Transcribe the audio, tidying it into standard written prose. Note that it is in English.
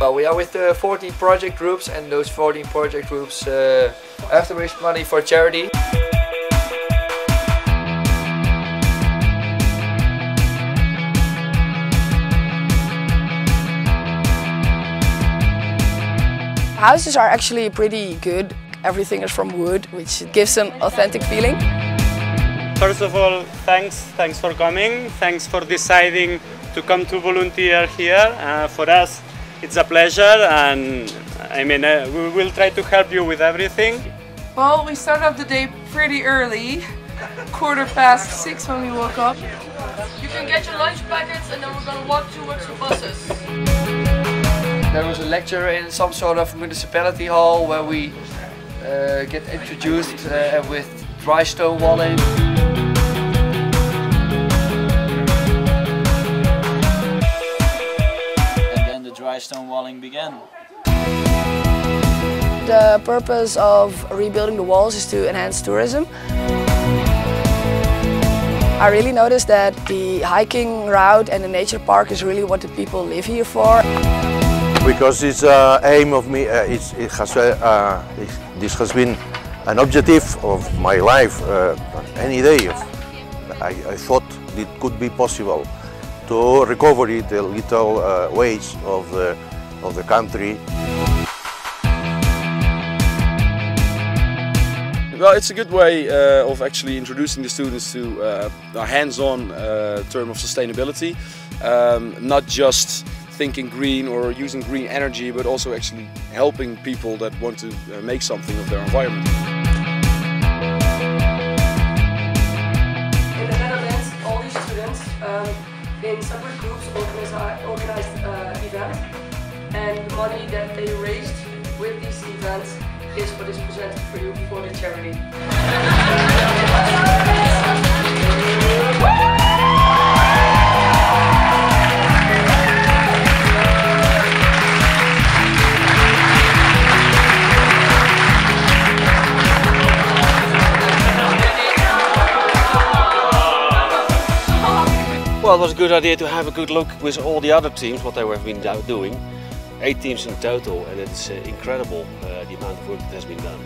Well, we are with 14 project groups, and those 14 project groups have to raise money for charity. Houses are actually pretty good. Everything is from wood, which gives an authentic feeling. First of all, thanks for coming. Thanks for deciding to come to volunteer here. For us, it's a pleasure, and I mean, we will try to help you with everything. Well, we started off the day pretty early, 6:15 when we woke up. You can get your lunch packets and then we're going to walk towards the buses. There was a lecture in some sort of municipality hall where we get introduced with dry stone walling. And then the dry stone walling began. The purpose of rebuilding the walls is to enhance tourism. I really noticed that the hiking route and the nature park is really what the people live here for. Because it's aim of me, this has been an objective of my life. Any day, I thought it could be possible to recover the little ways of the country. Well, it's a good way of actually introducing the students to a hands-on term of sustainability, not just thinking green or using green energy, but also actually helping people that want to make something of their environment. In the Netherlands, all these students in separate groups organized events, and the money that they raised with these events is what is presented for you for the charity. Well, it was a good idea to have a good look with all the other teams, what they have been doing. 8 teams in total, and it's incredible the amount of work that has been done.